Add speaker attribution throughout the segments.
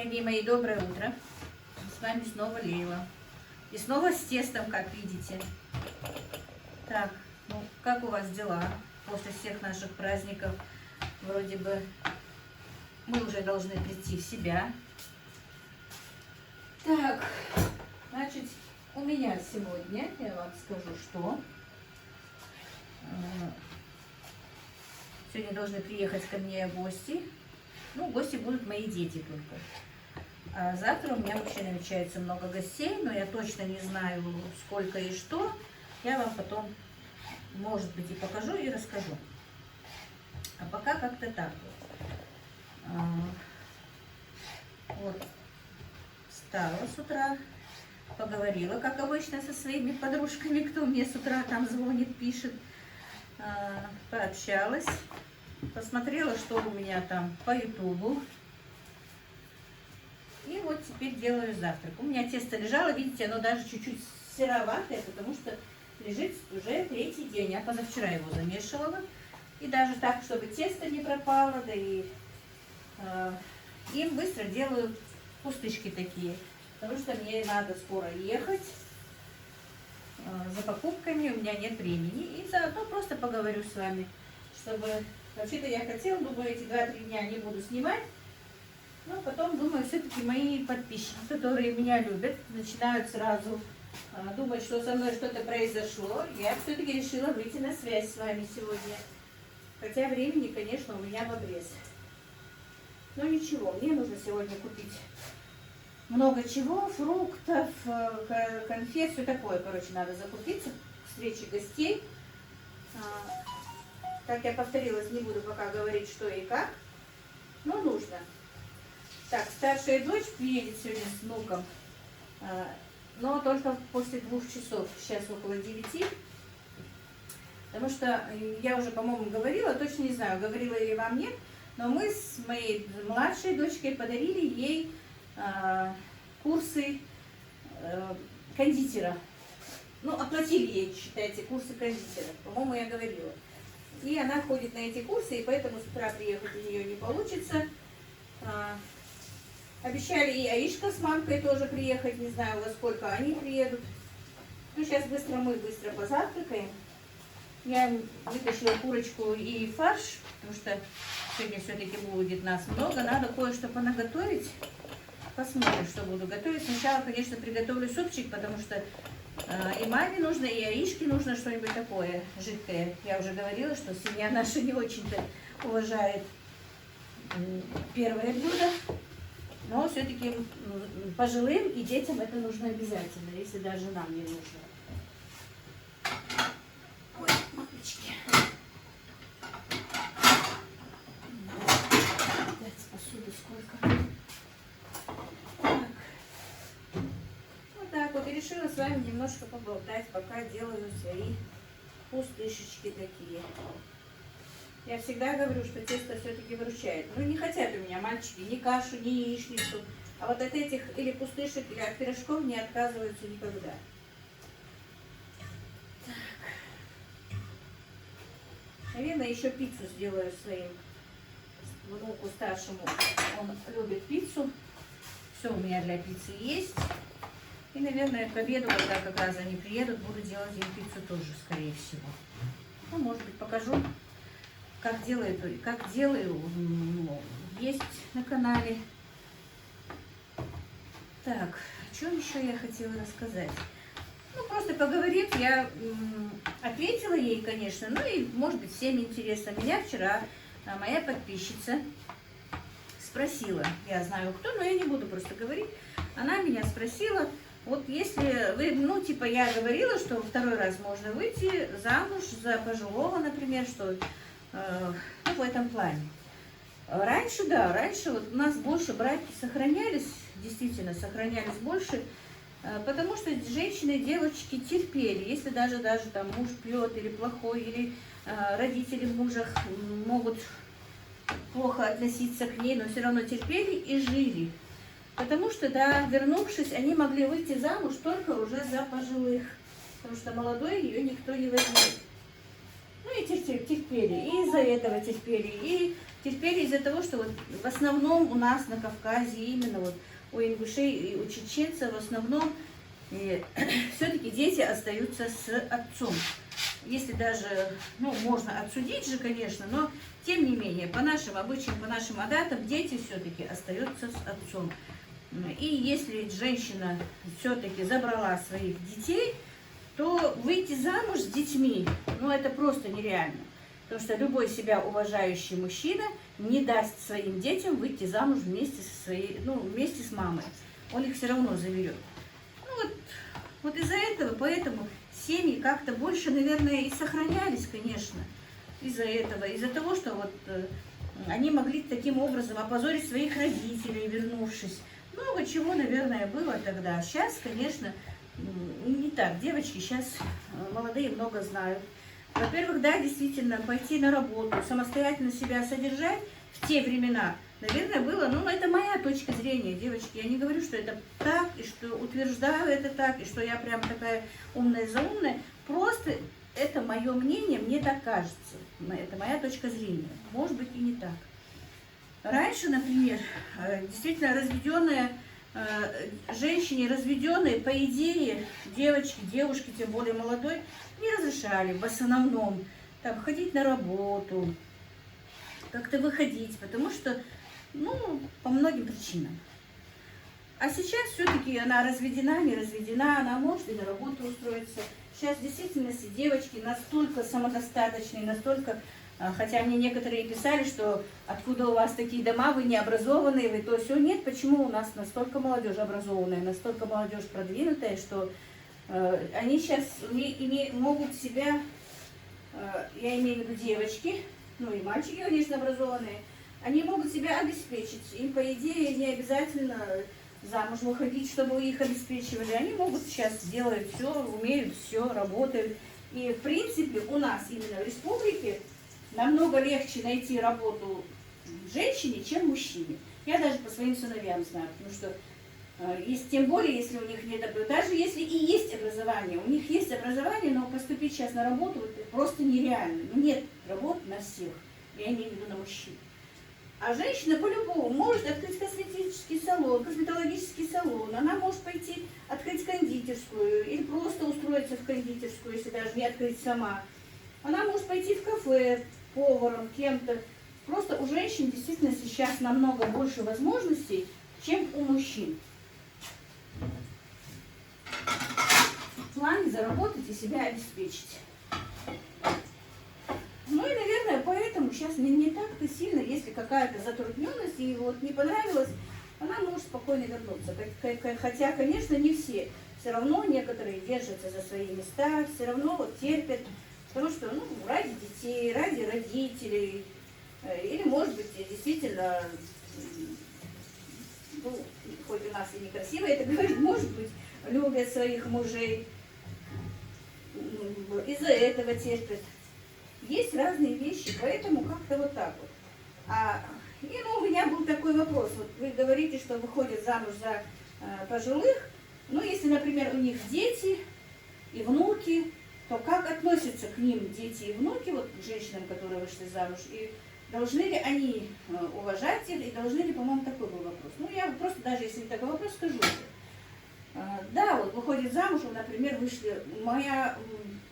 Speaker 1: Дорогие мои, доброе утро. С вами снова Лейла. И снова с тестом, как видите. Так, ну как у вас дела после всех наших праздников? Вроде бы мы уже должны прийти в себя. Так, значит, у меня сегодня, я вам скажу, что сегодня должны приехать ко мне гости. Ну, гости будут мои дети только. А завтра у меня вообще намечается много гостей, но я точно не знаю, сколько и что. Я вам потом, может быть, и покажу, и расскажу. А пока как-то так вот. Вот. Встала с утра, поговорила, как обычно, со своими подружками, кто мне с утра там звонит, пишет. Пообщалась, посмотрела, что у меня там по ютубу. И вот теперь делаю завтрак. У меня тесто лежало, видите, оно даже чуть-чуть сероватое, потому что лежит уже третий день. Я позавчера его замешивала. И даже так, чтобы тесто не пропало, да и им быстро делаю пустышки такие. Потому что мне надо скоро ехать за покупками, у меня нет времени. И заодно просто поговорю с вами, чтобы... Вообще-то я хотела, думаю, эти 2-3 дня не буду снимать. Но потом, думаю, все-таки мои подписчики, которые меня любят, начинают сразу думать, что со мной что-то произошло. Я все-таки решила выйти на связь с вами сегодня. Хотя времени, конечно, у меня в обрез. Но ничего, мне нужно сегодня купить много чего, фруктов, конфет, все такое, короче, надо закупиться к встрече гостей. Как я повторилась, не буду пока говорить, что и как, но нужно. Так, старшая дочь приедет сегодня с внуком, но только после 2 часов, сейчас около 9. Потому что я уже, по-моему, говорила, точно не знаю, говорила ли вам нет, но мы с моей младшей дочкой подарили ей курсы кондитера. Ну, оплатили ей, считайте, курсы кондитера. По-моему, я говорила. И она ходит на эти курсы, и поэтому с утра приехать у нее не получится. Обещали и Аишка с мамкой тоже приехать, не знаю, во сколько они приедут. Ну, сейчас мы быстро позавтракаем. Я вытащила курочку и фарш, потому что сегодня все-таки будет нас много. Надо кое-что понаготовить. Посмотрим, что буду готовить. Сначала, конечно, приготовлю супчик, потому что и маме нужно, и Аишке нужно что-нибудь такое жидкое. Я уже говорила, что семья наша не очень-то уважает первое блюдо. Но все-таки пожилым и детям это нужно обязательно, если даже нам не нужно. Ой, мамочки. Дать посуду сколько. Так. Вот так вот. И решила с вами немножко поболтать, пока делаю свои пустышечки такие. Я всегда говорю, что тесто все-таки выручает. Ну, не хотят у меня мальчики ни кашу, ни яичницу. А вот от этих или пустышек, или от пирожков не отказываются никогда. Так. Наверное, еще пиццу сделаю своим внуку старшему. Он любит пиццу. Все у меня для пиццы есть. И, наверное, к обеду, когда как раз они приедут, буду делать им пиццу тоже, скорее всего. Ну, может быть, покажу. Как делаю, есть на канале. Так, о чем еще я хотела рассказать? Ну, просто поговорив, я ответила ей, конечно, ну и, может быть, всем интересно. Меня вчера моя подписчица спросила, я знаю кто, но я не буду просто говорить, она меня спросила, вот если вы, ну, типа, я говорила, что второй раз можно выйти замуж за пожилого, например, что... Ну, в этом плане. Раньше, да, раньше вот у нас больше браки сохранялись, действительно сохранялись больше, потому что женщины и девочки терпели. Если даже там муж пьет или плохой, или родители мужа могут плохо относиться к ней, но все равно терпели и жили. Потому что, да, вернувшись, они могли выйти замуж только уже за пожилых, потому что молодой ее никто не возьмет. Ну и терпели, и из-за этого терпели, и терпели из-за того, что вот в основном у нас на Кавказе, именно вот у ингушей и у чеченцев в основном все-таки дети остаются с отцом. Если даже, ну, можно отсудить же, конечно, но тем не менее, по нашим обычаям, по нашим адатам, дети все-таки остаются с отцом. И если женщина все-таки забрала своих детей, то выйти замуж с детьми, ну, это просто нереально. Потому что любой себя уважающий мужчина не даст своим детям выйти замуж вместе со своей, ну, вместе с мамой. Он их все равно заберет. Ну, вот из-за этого, поэтому семьи как-то больше, наверное, и сохранялись, конечно, из-за этого, из-за того, что вот они могли таким образом опозорить своих родителей, вернувшись. Много чего, наверное, было тогда. Сейчас, конечно, не так. Девочки сейчас молодые много знают. Во-первых, да, действительно, пойти на работу, самостоятельно себя содержать в те времена, наверное, было, ну, это моя точка зрения, девочки. Я не говорю, что это так, и что утверждаю это так, и что я прям такая умная-заумная. Просто это мое мнение, мне так кажется. Это моя точка зрения. Может быть, и не так. Раньше, например, действительно разведенные женщине, разведенные, по идее, девушки, тем более молодой, не разрешали в основном там ходить на работу, как-то выходить, потому что, ну, по многим причинам. А сейчас все-таки она разведена, не разведена, она может и на работу устроиться. Сейчас в действительности девочки настолько самодостаточные, настолько, хотя мне некоторые писали, что откуда у вас такие дома, вы не образованные, вы то все. Нет, почему у нас настолько молодежь образованная, настолько молодежь продвинутая, что они сейчас могут себя, я имею в виду девочки, ну и мальчики, конечно, образованные, они могут себя обеспечить. Им, по идее, не обязательно замуж выходить, чтобы их обеспечивали. Они могут сейчас делать все, умеют все, работают. И, в принципе, у нас именно в республике намного легче найти работу женщине, чем мужчине. Я даже по своим сыновьям знаю, потому что тем более, если у них нет образования, даже если и есть образование, у них есть образование, но поступить сейчас на работу просто нереально. Ну, нет работ на всех, я имею в виду на мужчин. А женщина по-любому может открыть косметический салон, косметологический салон, она может пойти открыть кондитерскую или просто устроиться в кондитерскую, если даже не открыть сама. Она может пойти в кафе поваром, кем-то. Просто у женщин действительно сейчас намного больше возможностей, чем у мужчин. В плане заработать и себя обеспечить. Ну и, наверное, поэтому сейчас не так-то сильно, если какая-то затрудненность, и вот не понравилось, она может спокойно вернуться. Хотя, конечно, не все. Все равно некоторые держатся за свои места, все равно вот терпят, потому что, ну, ради детей, ради родителей, или, может быть, действительно, ну, хоть у нас и некрасиво это говорить, может быть, любят своих мужей, из-за этого терпят. Есть разные вещи, поэтому как-то вот так вот. Ну, у меня был такой вопрос. Вот вы говорите, что выходят замуж за пожилых, но если, например, у них дети и внуки, то как относятся к ним дети и внуки, вот к женщинам, которые вышли замуж, и должны ли они уважать их, и должны ли, по-моему, такой был вопрос. Ну, я просто даже, если такой вопрос, скажу. Да, вот выходит замуж, например, вышли,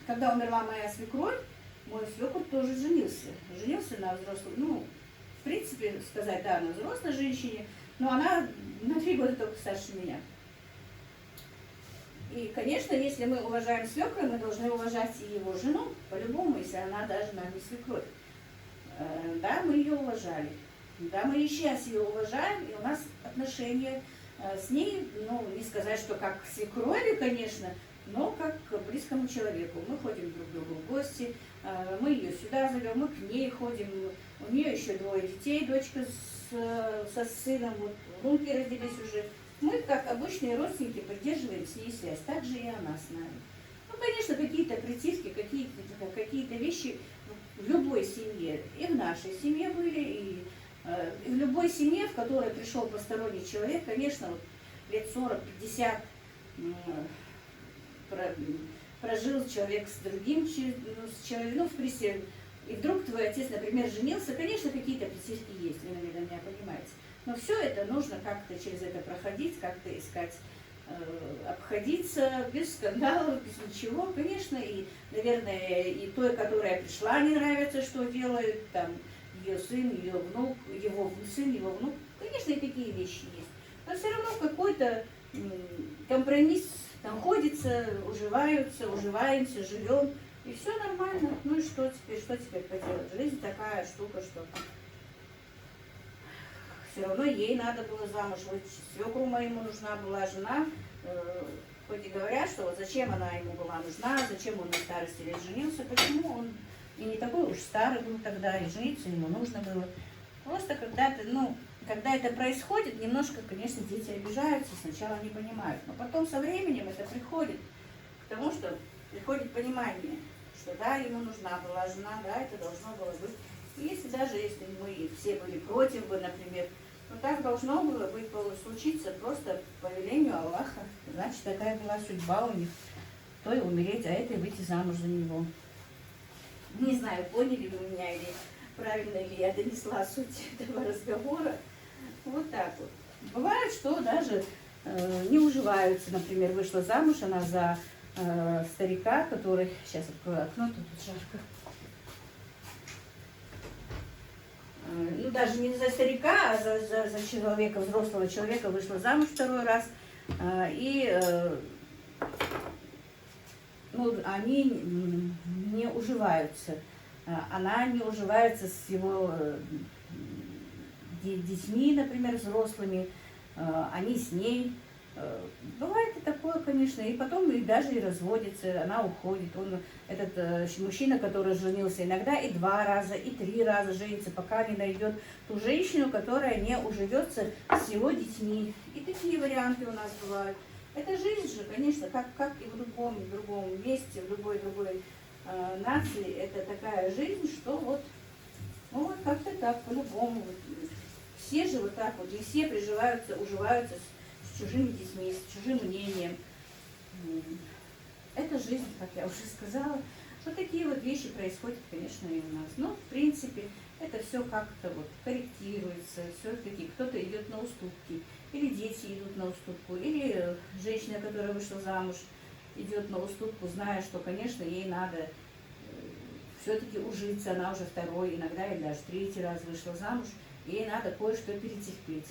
Speaker 1: когда умерла моя свекровь, мой свекор тоже женился на взрослой, ну, в принципе, сказать, да, на взрослой женщине, но она на 3 года только старше меня. И, конечно, если мы уважаем свекра, мы должны уважать и его жену, по-любому, если она даже нам не свекровь. Да, мы ее уважали, да, мы и сейчас ее уважаем, и у нас отношения с ней, ну, не сказать, что как к свекрови, конечно, но как к близкому человеку. Мы ходим друг к другу в гости, мы ее сюда зовем, мы к ней ходим. У нее еще 2 детей, дочка со сыном, вот, внуки родились уже. Мы, как обычные родственники, поддерживаем с ней связь. Так же и она с нами. Ну, конечно, какие-то притирки, какие-то вещи в любой семье. И в нашей семье были, и в любой семье, в которой пришел посторонний человек, конечно, вот, лет 40-50 прожил человек с другим человеком, ну, в принципе, и вдруг твой отец, например, женился, конечно, какие-то присески есть, вы, наверное, меня понимаете. Но все это нужно как-то через это проходить, как-то искать, обходиться без скандалов, без ничего. Конечно, и, наверное, и той, которая пришла, не нравится, что делает, там, ее сын, ее внук, его сын, его внук. Конечно, и такие вещи есть. Но все равно какой-то компромисс находится, уживаемся, живем. И все нормально. Ну и что теперь поделать? Жизнь такая штука, что все равно ей надо было замуж выйти. Свекру моему нужна была жена. Хоть и говорят, что вот зачем она ему была нужна, зачем он на старости лет женился, почему он и не такой уж старый был тогда, и жениться ему нужно было. Просто когда это происходит, немножко, конечно, дети обижаются, сначала не понимают. Но потом со временем это приходит к тому, что приходит понимание, что да, ему нужна была жена, да, это должно было быть. И если мы все были против бы, например, но так должно было быть, случиться просто по велению Аллаха. Значит, такая была судьба у них. То и умереть, а это и выйти замуж за него. Не знаю, поняли вы меня или правильно ли я донесла суть этого разговора. Вот так вот. Бывает, что даже не уживаются. Например, вышла замуж она за старика, который... Сейчас открою окно, тут жарко. Ну, даже не за старика, а за человека, взрослого человека вышла замуж второй раз. Они не уживаются. Она не уживается с его детьми, например, взрослыми. Они с ней. Бывает и такое, конечно, и потом и даже и разводится, она уходит. Этот мужчина, который женился, иногда и 2 раза, и 3 раза женится, пока не найдет ту женщину, которая не уживется с его детьми. И такие варианты у нас бывают. Это жизнь же, конечно, как и в другом месте, в любой другой нации, это такая жизнь, что вот как-то так, по-любому. Все же вот так вот, не все уживаются с чужими детьми, с чужим мнением. Это жизнь, как я уже сказала. Вот такие вот вещи происходят, конечно, и у нас. Но, в принципе, это все как-то вот корректируется. Все-таки кто-то идет на уступки. Или дети идут на уступку. Или женщина, которая вышла замуж, идет на уступку, зная, что, конечно, ей надо все-таки ужиться. Она уже 2-й, иногда и даже 3-й раз вышла замуж. Ей надо кое-что перетерпеть.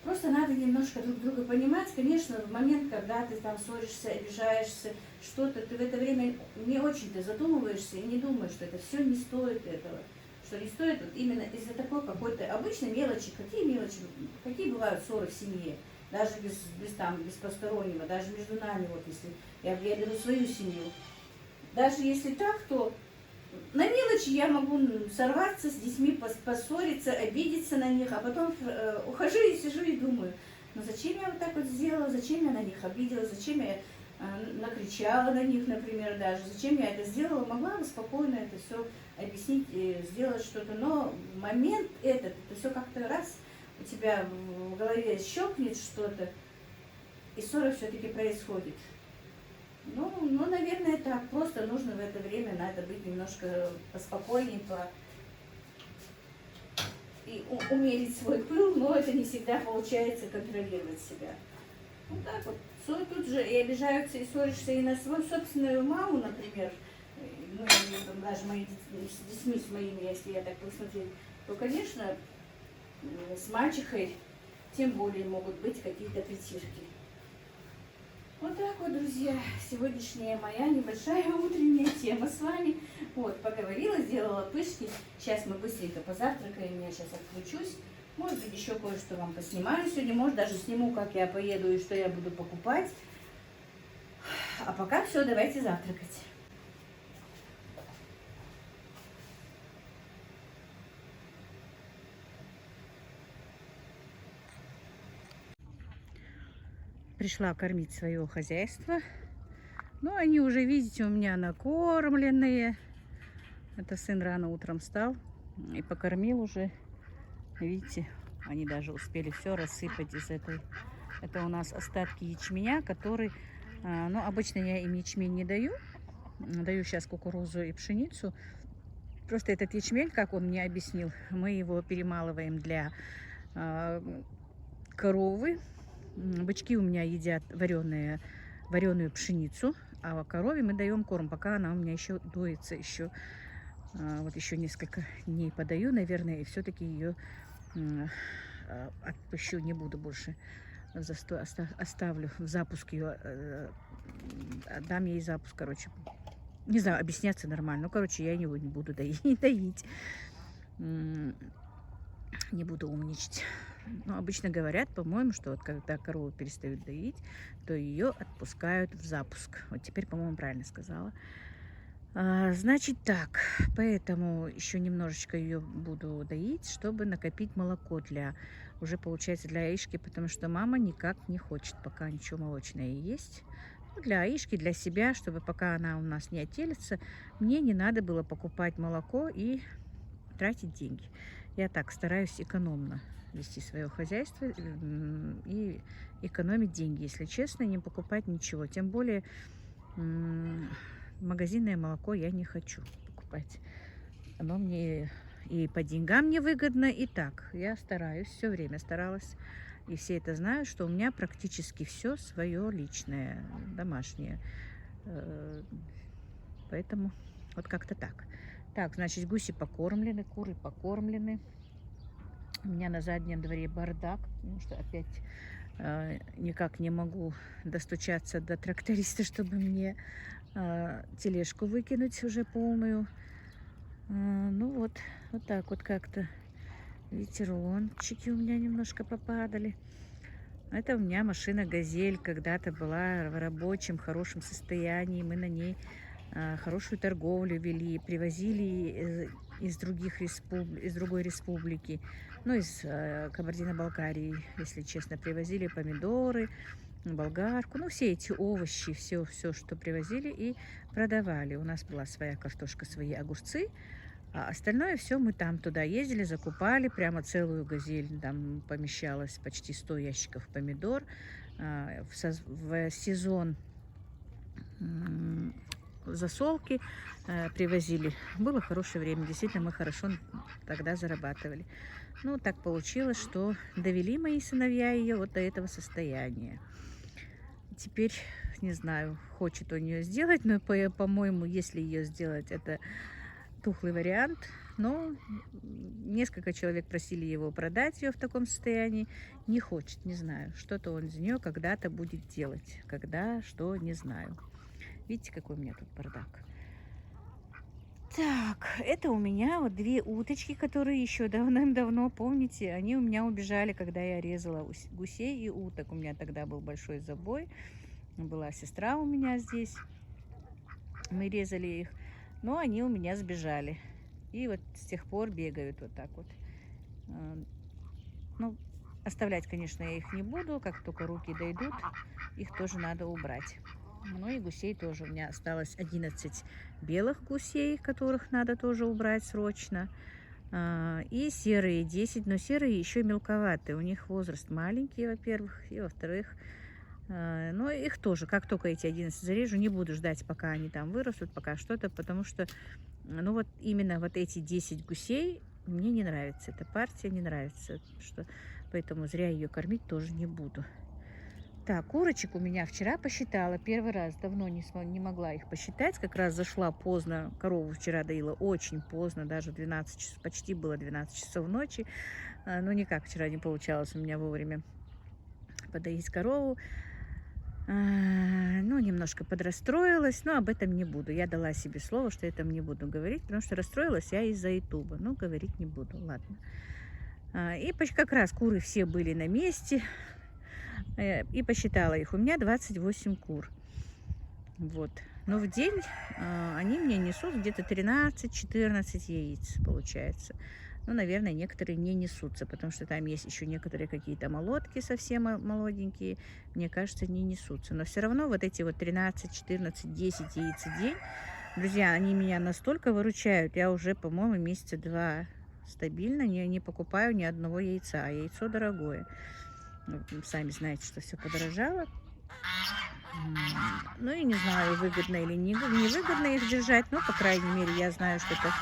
Speaker 1: Просто надо немножко друг друга понимать. Конечно, в момент, когда ты там ссоришься, обижаешься, что-то, ты в это время не очень-то задумываешься и не думаешь, что это все не стоит этого. Что не стоит вот именно из-за такой какой-то обычной мелочи. Какие мелочи, какие бывают ссоры в семье? Даже без постороннего, даже между нами, вот если я беру свою семью. Даже если так, то на мелочи я могу сорваться с детьми, поссориться, обидеться на них, а потом ухожу и сижу и думаю, ну зачем я вот так вот сделала, зачем я на них обиделась, зачем я накричала на них, например, даже, зачем я это сделала, могла бы спокойно это все объяснить, сделать что-то, но в момент это все как-то раз у тебя в голове щелкнет что-то, и ссора все-таки происходит. Ну, наверное, так. Просто нужно в это время, надо быть немножко поспокойнее, и умерить свой пыл, но это не всегда получается контролировать себя. Вот так вот. Тут же и обижаются, и ссоришься и на свою собственную маму, например, даже с детьми с моими, если я так посмотрю, то, конечно, с мачехой тем более могут быть какие-то притирки. Вот так вот, друзья, сегодняшняя моя небольшая утренняя тема с вами. Вот, поговорила, сделала пышки. Сейчас мы быстренько позавтракаем, я сейчас отключусь. Может быть, еще кое-что вам поснимаю сегодня. Может, даже сниму, как я поеду и что я буду покупать. А пока все, давайте завтракать. Пришла кормить свое хозяйство. Ну, они уже, видите, у меня накормленные. Это сын рано утром встал и покормил уже. Видите, они даже успели все рассыпать из этой. Это у нас остатки ячменя, который, ну, обычно я им ячмень не даю. Даю сейчас кукурузу и пшеницу. Просто этот ячмень, как он мне объяснил, мы его перемалываем для коровы. Бычки у меня едят вареную пшеницу, а корове мы даем корм, пока она у меня еще доится, еще вот еще несколько дней подаю, наверное, и все-таки ее отпущу, не буду больше в застой, оставлю в запуск ее, отдам ей запуск, короче. Не знаю, объясняться нормально. Ну, короче, я его не буду доить. Не буду умничать. Но обычно говорят, по-моему, что вот когда корову перестают доить, то ее отпускают в запуск. Вот теперь, по-моему, правильно сказала. Значит так, поэтому еще немножечко ее буду доить, чтобы накопить молоко уже получается для Аишки, потому что мама никак не хочет пока ничего молочное есть. Ну, для Аишки, для себя, чтобы пока она у нас не отелится, мне не надо было покупать молоко и тратить деньги. Я так стараюсь экономно вести свое хозяйство и экономить деньги, если честно, не покупать ничего. Тем более магазинное молоко я не хочу покупать. Оно мне и по деньгам невыгодно, и так. Я стараюсь, все время старалась. И все это знают, что у меня практически все свое личное, домашнее. Поэтому вот как-то так. Так, значит, гуси покормлены, куры покормлены. У меня на заднем дворе бардак, потому что опять никак не могу достучаться до тракториста, чтобы мне тележку выкинуть уже полную. Ну вот так вот как-то. Ветерончики у меня немножко попадали. Это у меня машина «Газель». Когда-то была в рабочем, хорошем состоянии. Мы на ней хорошую торговлю вели, привозили из другой республики, ну, из Кабардино-Балкарии, если честно, привозили помидоры, болгарку, ну, все эти овощи, все, что привозили и продавали. У нас была своя картошка, свои огурцы, а остальное все мы там туда ездили, закупали, прямо целую «Газель», там помещалось почти 100 ящиков помидор. В сезон засолки привозили. Было хорошее время, действительно, мы хорошо тогда зарабатывали. Ну, так получилось, что довели мои сыновья ее вот до этого состояния. Теперь, не знаю, хочет он ее сделать, но, по-моему, если ее сделать, это тухлый вариант. Но несколько человек просили его продать ее в таком состоянии. Не хочет, не знаю. Что-то он из нее когда-то будет делать. Когда, что, не знаю. Видите, какой у меня тут бардак. Так, это у меня вот две уточки, которые еще давным-давно, помните, они у меня убежали, когда я резала гусей и уток. У меня тогда был большой забой. Была сестра у меня здесь. Мы резали их. Но они у меня сбежали. И вот с тех пор бегают вот так вот. Ну, оставлять, конечно, я их не буду. Как только руки дойдут, их тоже надо убрать. Ну и гусей тоже. У меня осталось 11 белых гусей, которых надо тоже убрать срочно. И серые 10. Но серые еще мелковатые. У них возраст маленький, во-первых. И во-вторых, но их тоже, как только эти 11 зарежу, не буду ждать, пока они там вырастут, пока что-то, потому что, ну вот именно вот эти 10 гусей мне не нравится, эта партия не нравится, поэтому зря ее кормить тоже не буду. Так, курочек у меня вчера посчитала, первый раз, давно не могла их посчитать, как раз зашла поздно, корову вчера доила очень поздно, даже 12 часов, почти было 12 часов ночи, но никак вчера не получалось у меня вовремя подоить корову. Ну, немножко подрастроилась, но об этом не буду. Я дала себе слово, что это не буду говорить, потому что расстроилась я из-за ютуба. Ну, говорить не буду, ладно. И как раз куры все были на месте. И посчитала их. У меня 28 кур. Вот. Но в день они мне несут где-то 13-14 яиц, получается. Ну, наверное, некоторые не несутся, потому что там есть еще некоторые какие-то молотки совсем молоденькие. Мне кажется, не несутся. Но все равно вот эти вот 13, 14, 10 яиц в день, друзья, они меня настолько выручают. Я уже, по-моему, месяца 2 стабильно не покупаю ни одного яйца. А яйцо дорогое. Ну, сами знаете, что все подорожало. Ну, и не знаю, выгодно или не выгодно их держать. Но, по крайней мере, я знаю, что это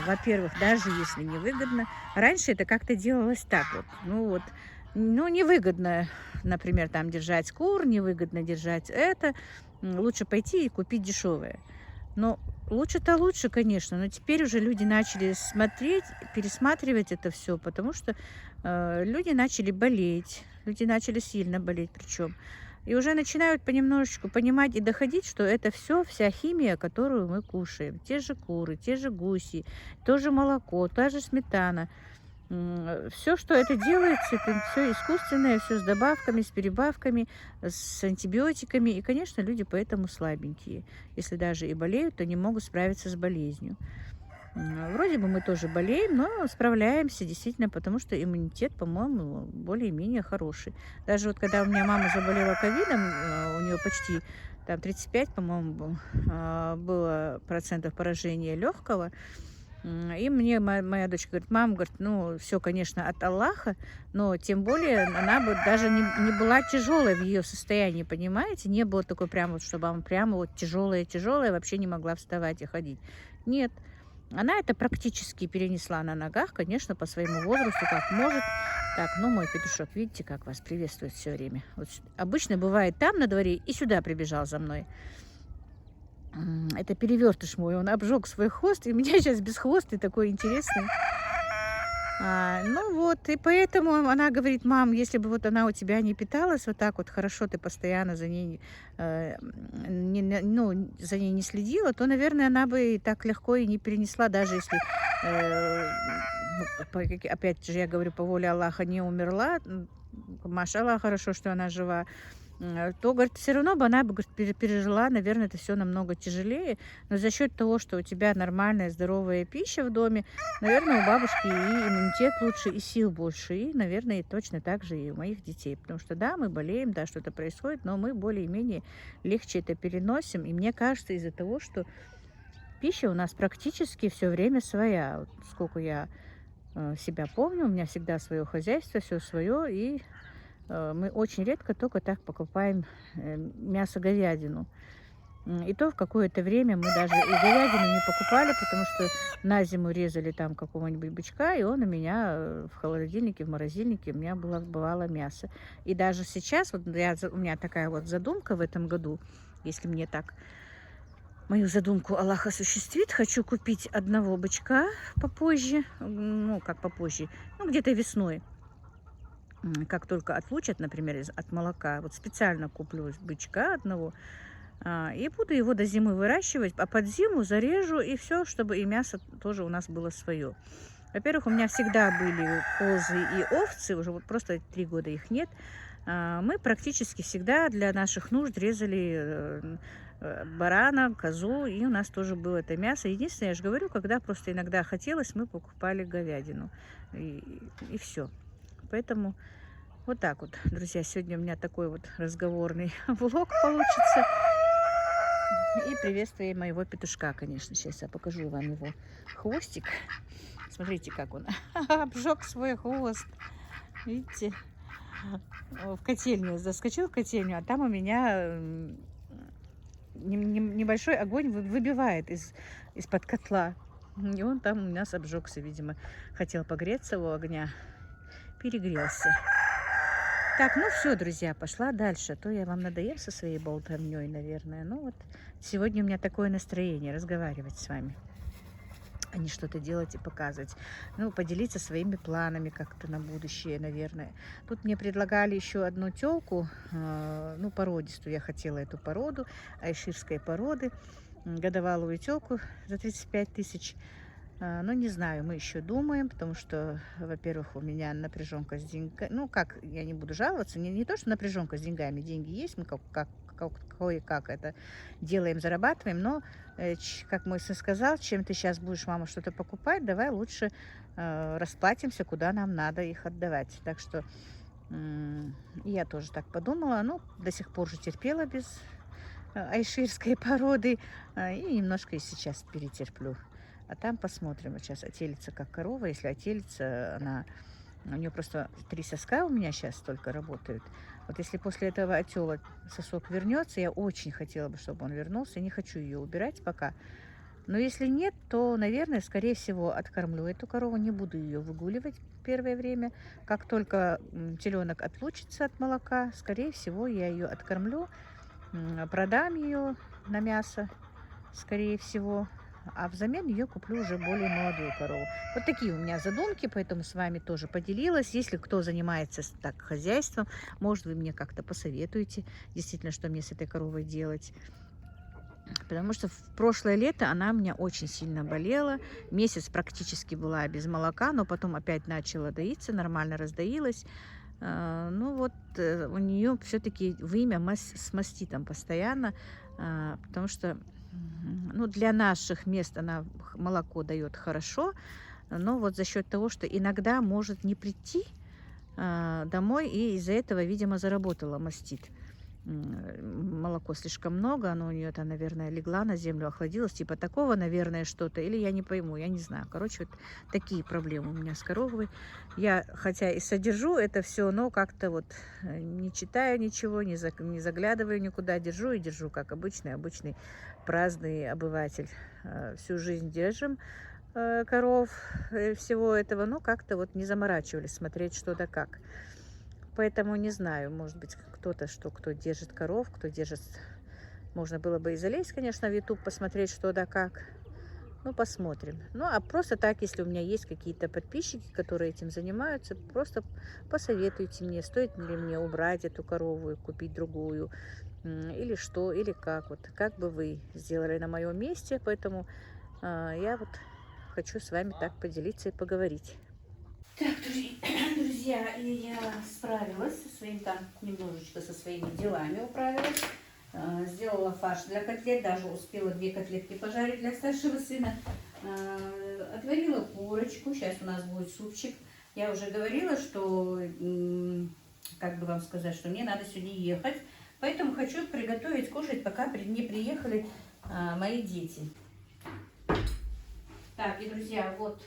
Speaker 1: Во-первых, даже если невыгодно. Раньше это как-то делалось так вот. Ну вот, ну невыгодно, например, там держать кур, невыгодно держать это. Лучше пойти и купить дешевое. Но лучше-то лучше, конечно, но теперь уже люди начали смотреть, пересматривать это все, потому что люди начали болеть, люди начали сильно болеть причем. И уже начинают понемножечку понимать и доходить, что это все, вся химия, которую мы кушаем. Те же куры, те же гуси, то же молоко, та же сметана. Все, что это делается, это все искусственное, все с добавками, с перебавками, с антибиотиками. И, конечно, люди поэтому слабенькие. Если даже и болеют, то не могут справиться с болезнью. Вроде бы мы тоже болеем, но справляемся действительно, потому что иммунитет, по-моему, более-менее хороший. Даже вот когда у меня мама заболела ковидом, у нее почти там 35, по-моему, было процентов поражения легкого. И мне моя дочка говорит, мама, говорит, ну, все, конечно, от Аллаха, но тем более она бы даже не была тяжелой в ее состоянии, понимаете? Не было такой прямо, вот, чтобы она прямо вот тяжелая, вообще не могла вставать и ходить. Нет, она это практически перенесла на ногах, конечно, по своему возрасту, как может. Так, ну, мой петушок, видите, как вас приветствует все время. Вот, обычно бывает там на дворе и сюда прибежал за мной. Это перевертыш мой, он обжег свой хвост, и у меня сейчас бесхвостый такой интересный. Ну вот, и поэтому она говорит, мам, если бы вот она у тебя не питалась вот так вот хорошо, ты постоянно за ней, за ней не следила, то, наверное, она бы и так легко и не перенесла, даже если, опять же, я говорю, по воле Аллаха не умерла, машаллах, хорошо, что она жива, то, говорит, все равно бы она бы, говорит, пережила, наверное, это все намного тяжелее. Но за счет того, что у тебя нормальная, здоровая пища в доме, наверное, у бабушки и иммунитет лучше, и сил больше. И, наверное, и точно так же и у моих детей. Потому что, да, мы болеем, да, что-то происходит, но мы более-менее легче это переносим. И мне кажется, из-за того, что пища у нас практически все время своя. Вот сколько я себя помню, у меня всегда свое хозяйство, все свое, и мы очень редко только так покупаем мясо-говядину. И то в какое-то время мы даже и говядину не покупали, потому что на зиму резали там какого-нибудь бычка, и он у меня в холодильнике, в морозильнике у меня бывало мясо. И даже сейчас, вот у меня такая вот задумка в этом году, если мне так мою задумку Аллах осуществит, хочу купить одного бычка попозже, ну как попозже, ну где-то весной. Как только отлучат, например, от молока, вот специально куплю бычка одного и буду его до зимы выращивать, а под зиму зарежу и все, чтобы и мясо тоже у нас было свое. Во-первых, у меня всегда были козы и овцы, уже вот просто 3 года их нет. Мы практически всегда для наших нужд резали барана, козу, и у нас тоже было это мясо. Единственное, я же говорю, когда просто иногда хотелось, мы покупали говядину, и все. Поэтому вот так вот, друзья, сегодня у меня такой вот разговорный влог получится. И приветствие моего петушка, конечно. Сейчас я покажу вам его хвостик. Смотрите, как он обжег свой хвост. Видите? В котельню, заскочил в котельню, а там у меня небольшой огонь выбивает из-под котла. И он там у нас обжегся, видимо. Хотел погреться у огня. Перегрелся. Так, ну все, друзья, пошла дальше. То я вам надоем со своей болтовней, наверное. Ну вот, сегодня у меня такое настроение разговаривать с вами, а не что-то делать и показывать. Ну, поделиться своими планами как-то на будущее, наверное. Тут мне предлагали еще одну телку, ну, породистую. Я хотела эту породу, айширской породы, годовалую телку за 35 тысяч. Ну, не знаю, мы еще думаем, потому что, во-первых, у меня напряженка с деньгами. Ну, как, я не буду жаловаться, не то, что напряженка с деньгами. Деньги есть, мы как это делаем, зарабатываем. Но, как мой сын сказал, чем ты сейчас будешь, мама, что-то покупать, давай лучше расплатимся, куда нам надо их отдавать. Так что я тоже так подумала. Ну, до сих пор же терпела без айширской породы. И немножко и сейчас перетерплю. А там посмотрим. Вот сейчас отелится как корова. Если отелится, у нее просто 3 соска у меня сейчас только работают. Вот если после этого отела сосок вернется, я очень хотела бы, чтобы он вернулся. Я не хочу ее убирать пока.
Speaker 2: Но если нет, то, наверное, скорее всего, откормлю эту корову, не буду ее выгуливать первое время. Как только теленок отлучится от молока, скорее всего, я ее откормлю, продам ее на мясо, скорее всего, а взамен ее куплю уже более молодую корову. Вот такие у меня задумки, поэтому с вами тоже поделилась. Если кто занимается так хозяйством, может, вы мне как-то посоветуете, действительно, что мне с этой коровой делать. Потому что в прошлое лето она у меня очень сильно болела. Месяц практически была без молока, но потом опять начала доиться, нормально раздоилась. Ну вот у нее все-таки вымя с маститом постоянно, потому что ну, для наших мест она молоко дает хорошо, но вот за счет того, что иногда может не прийти домой, и из-за этого, видимо, заработала мастит. Молоко слишком много, оно у нее там, наверное, легла на землю, охладилось, типа такого, наверное, что-то, или я не пойму, я не знаю. Короче, вот такие проблемы у меня с коровой. Я, хотя и содержу это все, но как-то вот не читаю ничего, не заглядываю никуда, держу и держу, как обычный праздный обыватель. Всю жизнь держим коров, всего этого, но как-то вот не заморачивались смотреть что да как. Поэтому не знаю, может быть, кто-то, кто держит коров, кто держит... Можно было бы и залезть, конечно, в YouTube, посмотреть, что да как. Ну, посмотрим. Ну, а просто так, если у меня есть какие-то подписчики, которые этим занимаются, просто посоветуйте мне, стоит ли мне убрать эту корову и купить другую, или что, или как. Вот, как бы вы сделали на моем месте, поэтому я вот хочу с вами так поделиться и поговорить.
Speaker 1: Так, друзья, и я справилась со своим там, немножечко со своими делами управилась. Сделала фарш для котлет, даже успела 2 котлетки пожарить для старшего сына. Отварила курочку, сейчас у нас будет супчик. Я уже говорила, что, как бы вам сказать, что мне надо сегодня ехать. Поэтому хочу приготовить, кушать, пока не приехали мои дети. Так, и, друзья, вот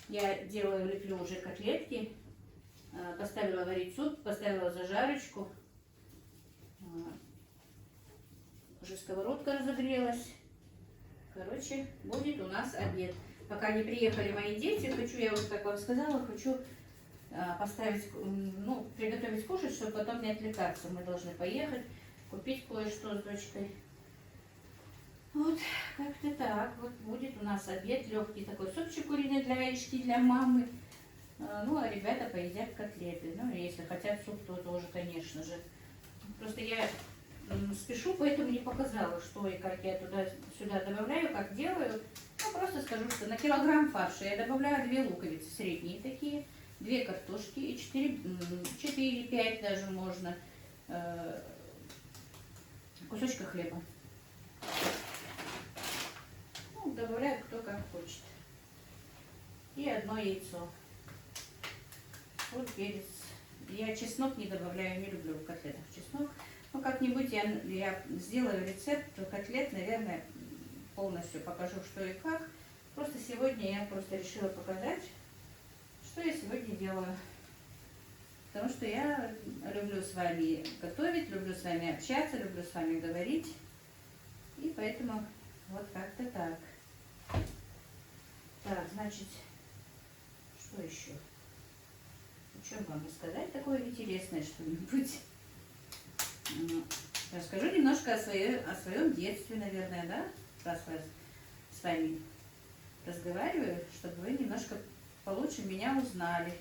Speaker 1: я леплю уже котлетки. Поставила варить суп, поставила зажарочку. Уже сковородка разогрелась. Короче, будет у нас обед. Пока не приехали мои дети, хочу, я вот как вам сказала, хочу поставить, ну, приготовить кушать, чтобы потом не отвлекаться. Мы должны поехать, купить кое-что с дочкой. Вот, как-то так. Вот будет у нас обед, легкий такой супчик куриный для Аишки, для мамы. Ну, а ребята поедят котлеты. Ну, если хотят суп, то тоже, конечно же. Просто я спешу, поэтому не показала, что и как я туда-сюда добавляю, как делаю. Ну, просто скажу, что на килограмм фарша я добавляю 2 луковицы, средние такие, 2 картошки и 4-5 даже можно кусочка хлеба. Ну, добавляю кто как хочет. И 1 яйцо. Вот перец. Я чеснок не добавляю, не люблю в котлетах чеснок. Ну, как-нибудь я сделаю рецепт котлет, наверное, полностью покажу, что и как. Просто сегодня я просто решила показать, что я сегодня делаю. Потому что я люблю с вами готовить, люблю с вами общаться, люблю с вами говорить. И поэтому вот как-то так. Так, значит, что еще? О чем вам рассказать такое интересное что-нибудь? Расскажу немножко о своем детстве, наверное, да? Раз я с вами разговариваю, чтобы вы немножко получше меня узнали.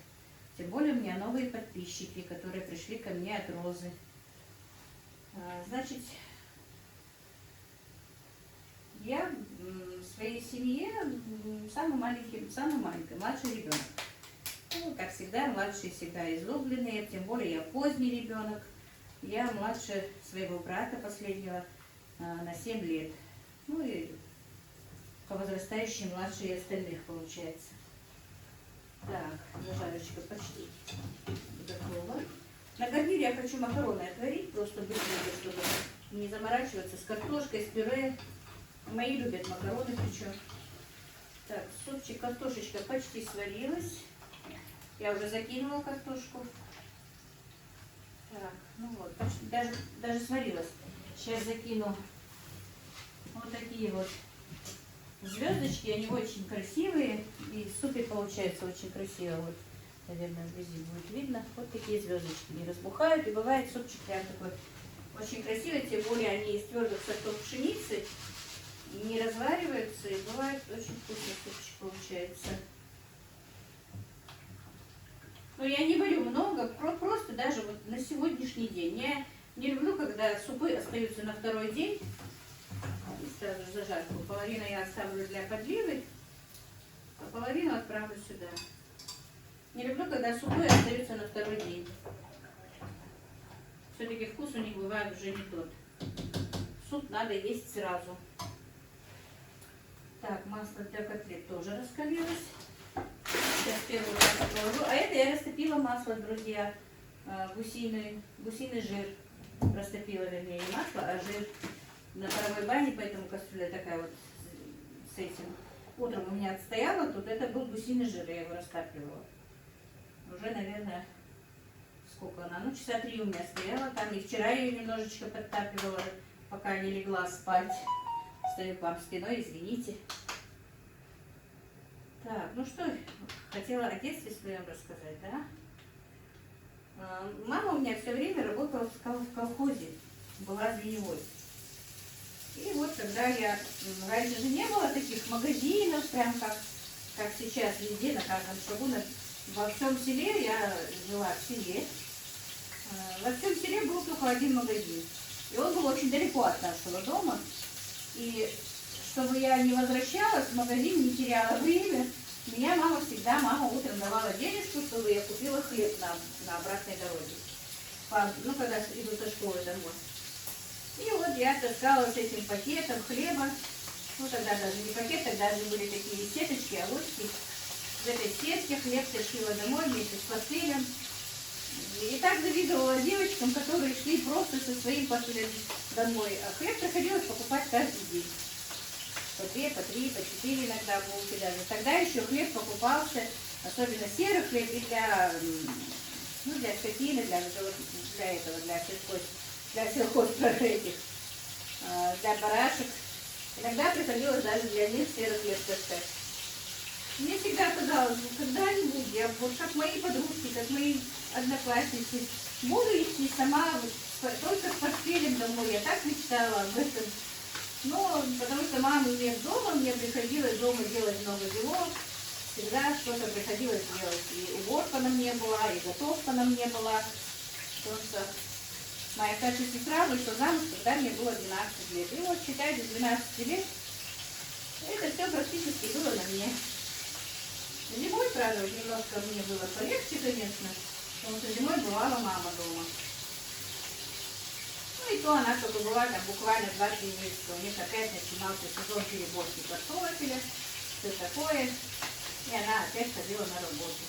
Speaker 1: Тем более у меня новые подписчики, которые пришли ко мне от Розы. Значит, я в своей семье самый маленький, младший ребенок. Ну, как всегда, младшие всегда излюбленные, тем более я поздний ребенок. Я младше своего брата последнего на 7 лет. Ну и по возрастающей младше и остальных получается. Так, зажарочка почти готова. На гарнир я хочу макароны отварить, просто быстренько, чтобы не заморачиваться с картошкой, с пюре. Мои любят макароны причем. Так, супчик, картошечка почти сварилась. Я уже закинула картошку. Так, ну вот, почти, даже сварилась. Сейчас закину вот такие вот звездочки, они очень красивые, и супик получается очень красиво. Вот, наверное, вблизи будет видно. Вот такие звездочки не разбухают, и бывает супчик прям такой очень красивый, тем более они из твердых сортов пшеницы, не развариваются, и бывает очень вкусный супчик получается. Но я не варю много, просто даже вот на сегодняшний день. Я не люблю, когда супы остаются на второй день. И сразу же зажарку. Половину я оставлю для подливы, а половину отправлю сюда. Не люблю, когда супы остаются на второй день. Все-таки вкус у них бывает уже не тот. Суп надо есть сразу. Так, масло для котлет тоже раскалилось. Сейчас первую раз положу. А это я растопила масло, друзья. Гусиный жир. Растопила, вернее, не масло, а жир на паровой бане, поэтому кастрюля такая вот с этим. Утром у меня отстояла, тут это был гусиный жир, я его растапливала. Уже, наверное, сколько она? Ну, часа 3 у меня стояла там. И вчера я ее немножечко подтапливала, пока не легла спать. Стою к вам спиной, извините. Так, ну что, хотела о детстве своем рассказать, да? Мама у меня все время работала в колхозе, была звеневой. И вот когда раньше же не было таких магазинов, прям как сейчас везде, на каждом шагу, во всем селе, я жила в селе, во всем селе был только один магазин. И он был очень далеко от нашего дома. И чтобы я не возвращалась в магазин, не теряла время, мама утром давала денежку, чтобы я купила хлеб на обратной дороге. Ну, когда иду со школы домой. И вот я таскала с этим пакетом хлеба. Ну, тогда даже не пакет, тогда же были такие сеточки, авоськи. В этой сетке хлеб тащила домой вместе с портфелем. И так завидовала девочкам, которые шли просто со своим портфелем домой. А хлеб приходилось покупать каждый день. По 2, по 3, по 4 иногда булки даже. Тогда еще хлеб покупался, особенно серый хлеб, и для скотины, для сельхозпроизводителей, для барашек. Иногда приходилось даже для них серый хлеб таскать. Мне всегда казалось, когда-нибудь я, вот как мои подружки, как мои одноклассницы, буду идти сама только с портфелем домой. Я так мечтала об этом. Но потому что мамы нет дома, мне приходилось дома делать много делов. Всегда что-то приходилось делать. И уборка на мне была, и готовка на мне была. Потому что моя старшая сестра вышла замуж, когда мне было 12 лет. И вот, считай, до 12 лет это все практически было на мне. Зимой, правда, немножко мне было полегче, конечно, потому что зимой бывала мама дома. Ну и то она только была там буквально 2-3 месяца. У них опять начинался сезон переборки картофеля, все такое. И она опять ходила на работу.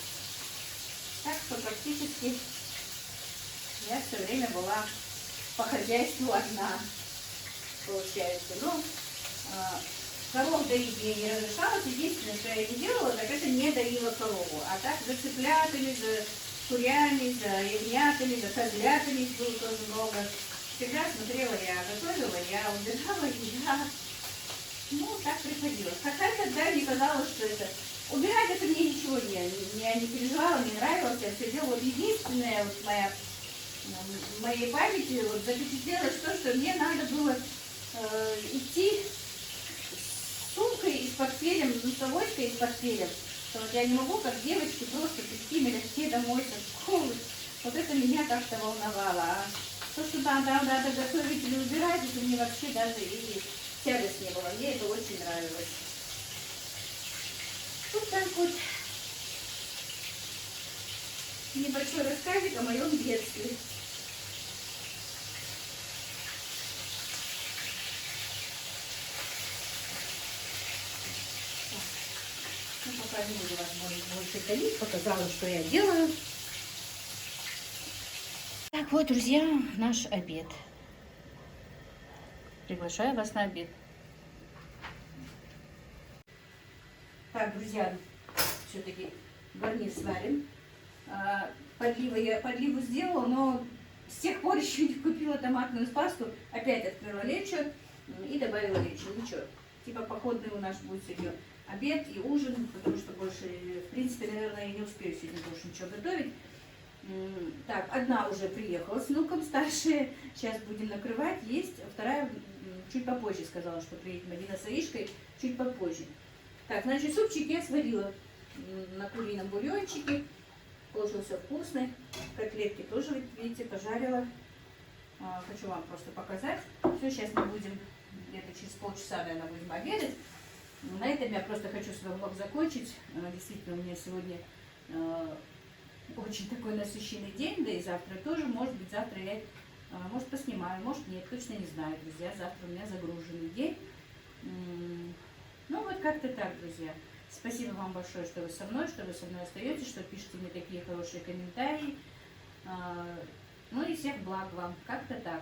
Speaker 1: Так что практически я все время была по хозяйству одна, получается. Ну, коров доить мне не разрешалось. Единственное, что я не делала, так это не доила корову. А так за цыплятами, за курями, за ягнятами, за козлятами было тоже много. Всегда смотрела, я готовила, я убирала, так приходилось. Хотя тогда мне казалось, что это... Убирать это мне ничего я не переживала, мне нравилось, я все делала. Вот единственное, вот в моей памяти вот запечатлелось то, что мне надо было идти с сумкой и с портфелем, с авоськой и с портфелем. Что вот я не могу, как девочки, просто прийти налегке домой со школы. Вот это меня как-то волновало. А то, что надо готовить или убирать, это мне вообще даже и тягость не было. Мне это очень нравилось. Вот так вот небольшой рассказик о моем детстве. Ну, пока не буду вас больше томить, показала, что я делаю. Так вот, друзья, наш обед. Приглашаю вас на обед. Так, друзья, все-таки гарнир сварен. Подливу сделала, но с тех пор еще не купила томатную пасту. Опять открыла лечо и добавила лечо. Ничего. типа походный у нас будет сегодня обед и ужин, потому что больше, в принципе, наверное, я не успею сегодня больше ничего готовить. Так, одна уже приехала с внуком, старшая, сейчас будем накрывать, есть, а вторая чуть попозже сказала, что приедем, Мадина с Аишкой чуть попозже. Так, значит, супчик я сварила на курином бульончике, получился вкусный, котлетки тоже, вот видите, пожарила. Хочу вам просто показать. Все, сейчас мы будем, где-то через полчаса, наверное, будем обедать. На этом я просто хочу свой влог закончить. Действительно, у меня сегодня очень такой насыщенный день, да и завтра тоже. Может быть, завтра я, может, поснимаю, может, нет, точно не знаю, друзья. Завтра у меня загруженный день. Ну, вот как-то так, друзья. Спасибо вам большое, что вы со мной остаетесь, что пишете мне такие хорошие комментарии. Ну и всех благ вам. Как-то так.